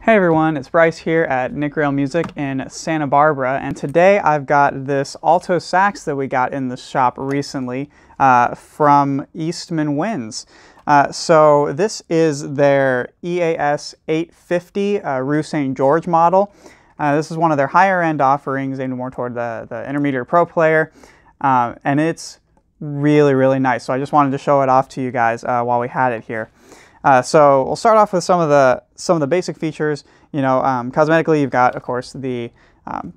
Hey everyone, it's Bryce here at Nick Rail Music in Santa Barbara, and today I've got this alto sax that we got in the shop recently from Eastman EAS. So this is their EAS-850 Rue Saint Georges model. This is one of their higher end offerings aimed more toward the intermediate pro player, and it's really nice. So I just wanted to show it off to you guys while we had it here. So we'll start off with some of the basic features. You know, cosmetically, you've got, of course, the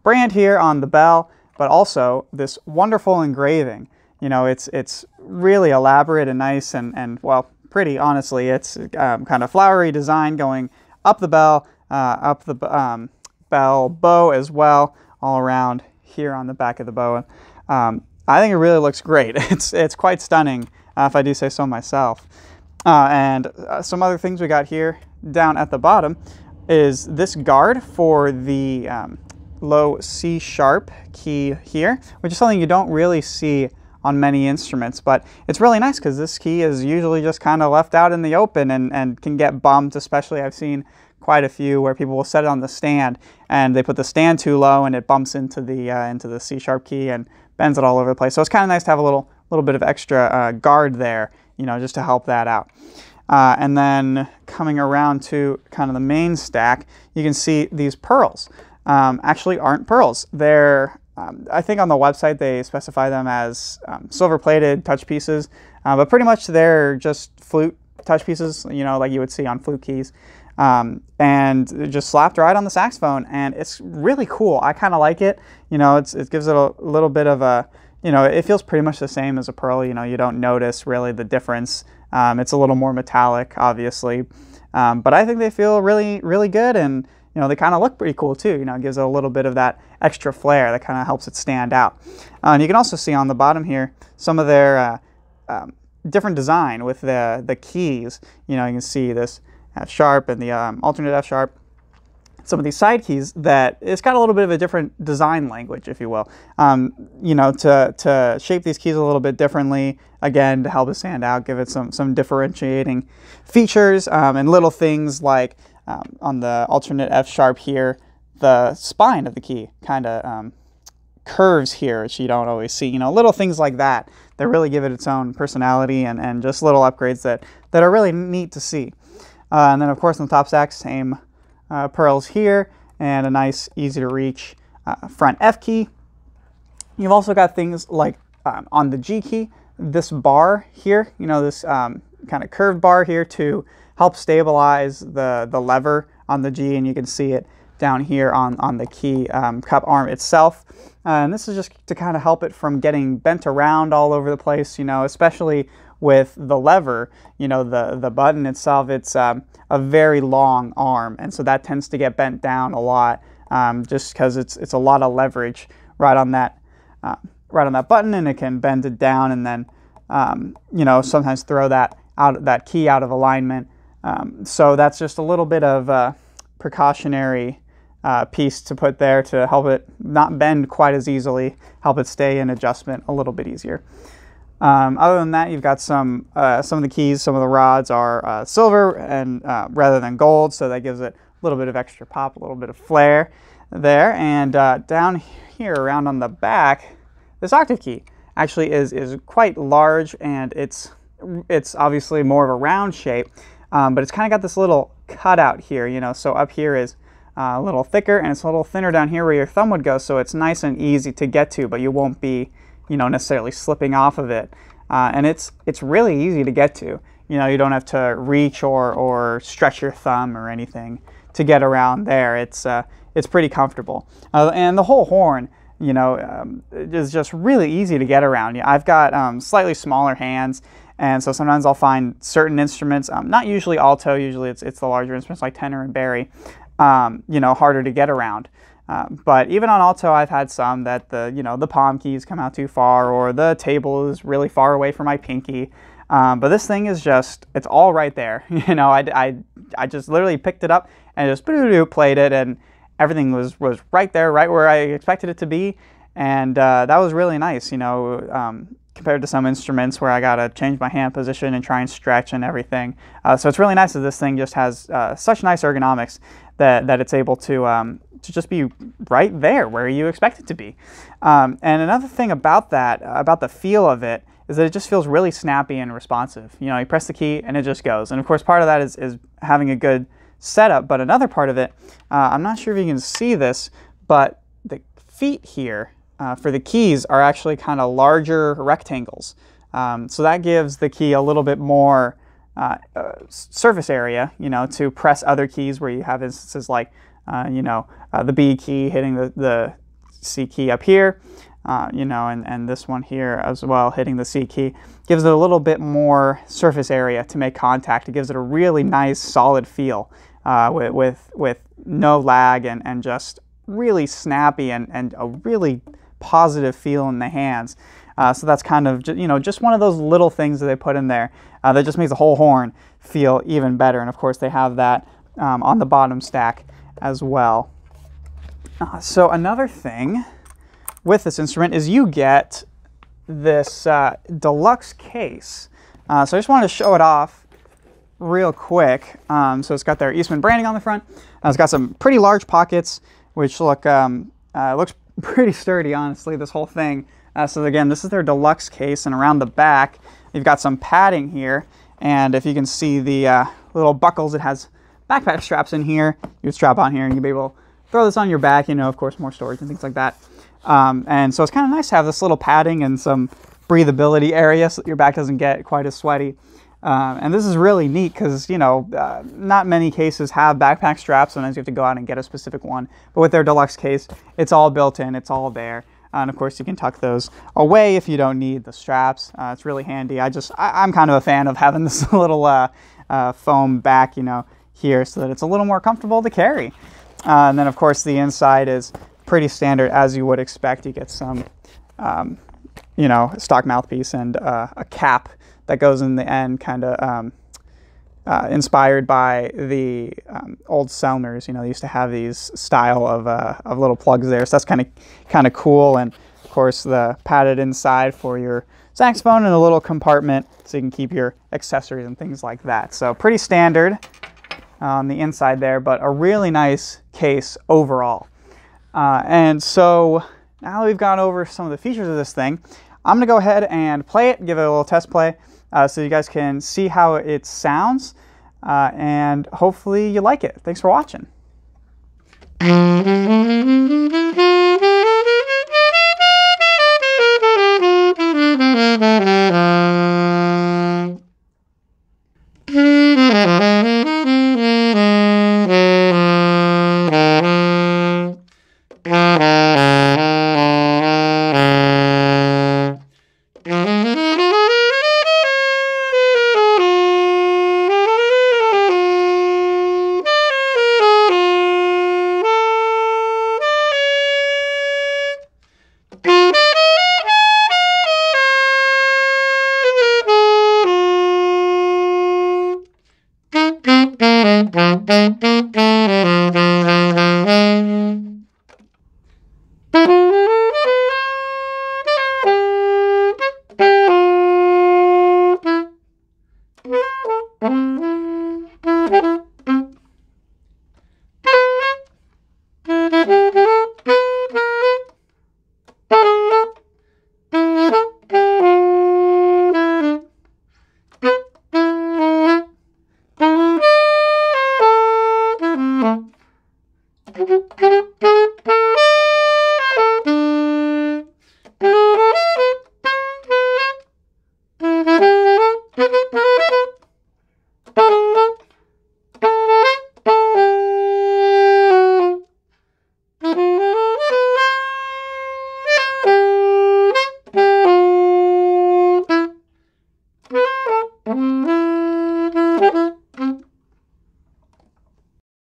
brand here on the bell, but also this wonderful engraving. You know, it's really elaborate and nice and well, pretty. Honestly, it's kind of flowery design going up the bell, up the bell bow as well, all around here on the back of the bow. I think it really looks great. It's quite stunning, if I do say so myself. And some other things we got here down at the bottom is this guard for the low C sharp key here, which is something you don't really see on many instruments, but it's really nice because this key is usually just kind of left out in the open and can get bumped. Especially I've seen quite a few where people will set it on the stand and they put the stand too low and it bumps into the C sharp key and bends it all over the place. So it's kind of nice to have a little bit of extra guard there, you know, just to help that out. And then coming around to kind of the main stack, you can see these pearls. Actually aren't pearls. They're, I think on the website they specify them as silver-plated touch pieces, but pretty much they're just flute touch pieces, you know, like you would see on flute keys, and just slapped right on the saxophone, and it's really cool. I kind of like it. You know, it gives it a little bit of a, you know, it feels pretty much the same as a pearl. You know, you don't notice really the difference. It's a little more metallic, obviously, but I think they feel really good, and you know, they kind of look pretty cool too. You know, it gives it a little bit of that extra flair that kind of helps it stand out. And you can also see on the bottom here some of their different design with the keys. You know, you can see this F sharp and the alternate F sharp. Some of these side keys that it's got a little bit of a different design language, if you will, you know, to shape these keys a little bit differently, again, to help it stand out, give it some differentiating features, and little things like on the alternate F sharp here, the spine of the key kind of curves here, which you don't always see. You know, little things like that really give it its own personality, and just little upgrades that are really neat to see. And then, of course, on the top sax, same pearls here, and a nice, easy to reach front F key. You've also got things like on the G key, this bar here, you know, this kind of curved bar here to help stabilize the lever on the G, and you can see it down here on the key cup arm itself. And this is just to kind of help it from getting bent around all over the place, you know, especially with the lever. You know, the button itself, it's a very long arm, and so that tends to get bent down a lot, just because it's a lot of leverage right on that button, and it can bend it down, and then you know, sometimes throw that key out of alignment. So that's just a little bit of precautionary piece to put there to help it not bend quite as easily, help it stay in adjustment a little bit easier. Other than that, you've got some of the keys, some of the rods are silver and rather than gold, so that gives it a little bit of extra pop, a little bit of flair there. And down here around on the back, this octave key actually is quite large, and it's obviously more of a round shape, but it's kind of got this little cutout here, you know, so up here is a little thicker, and it's a little thinner down here where your thumb would go, so it's nice and easy to get to, but you won't be, you know, necessarily slipping off of it. And it's really easy to get to. You know, you don't have to reach or stretch your thumb or anything to get around there. It's pretty comfortable. And the whole horn, you know, is just really easy to get around. I've got slightly smaller hands, and so sometimes I'll find certain instruments, not usually alto, usually it's the larger instruments like tenor and bari, you know, harder to get around. But even on alto, I've had some that the palm keys come out too far, or the table is really far away from my pinky. But this thing is just, it's all right there. You know, I just literally picked it up and just played it, and everything was right there, right where I expected it to be. And that was really nice, you know, compared to some instruments where I gotta change my hand position and try and stretch and everything. So it's really nice that this thing just has such nice ergonomics that it's able to just be right there where you expect it to be. And another thing about that, about the feel of it, is that it just feels really snappy and responsive. You know, you press the key and it just goes. And of course, part of that is having a good setup, but another part of it, I'm not sure if you can see this, but the feet here for the keys are actually kind of larger rectangles. So that gives the key a little bit more surface area, you know, to press other keys where you have instances like, you know, the B key hitting the C key up here, you know, and this one here as well hitting the C key. Gives it a little bit more surface area to make contact. It gives it a really nice solid feel with no lag and just really snappy and a really positive feel in the hands. So that's kind of, you know, just one of those little things that they put in there that just makes the whole horn feel even better. And of course they have that on the bottom stack as well. So another thing with this instrument is you get this deluxe case. So I just wanted to show it off real quick. So it's got their Eastman branding on the front. It's got some pretty large pockets, which look looks pretty sturdy, honestly, this whole thing. So again, this is their deluxe case, and around the back, you've got some padding here. And if you can see the little buckles, it has backpack straps in here. You strap on here and you'll be able to throw this on your back, you know, of course, more storage and things like that. And so it's kind of nice to have this little padding and some breathability area so that your back doesn't get quite as sweaty. And this is really neat because, you know, not many cases have backpack straps. Sometimes you have to go out and get a specific one. But with their deluxe case, it's all built in, it's all there. And of course, you can tuck those away if you don't need the straps. It's really handy. I'm kind of a fan of having this little foam back, you know, here so that it's a little more comfortable to carry. And then, of course, the inside is pretty standard as you would expect. You get some, you know, stock mouthpiece and a cap that goes in the end, kind of inspired by the old Selmers. You know, they used to have these style of little plugs there, so that's kind of cool. And of course, the padded inside for your saxophone and a little compartment so you can keep your accessories and things like that. So pretty standard on the inside there, but a really nice case overall. And so now that we've gone over some of the features of this thing, I'm gonna go ahead and play it, give it a little test play, so you guys can see how it sounds, and hopefully you like it. Thanks for watching.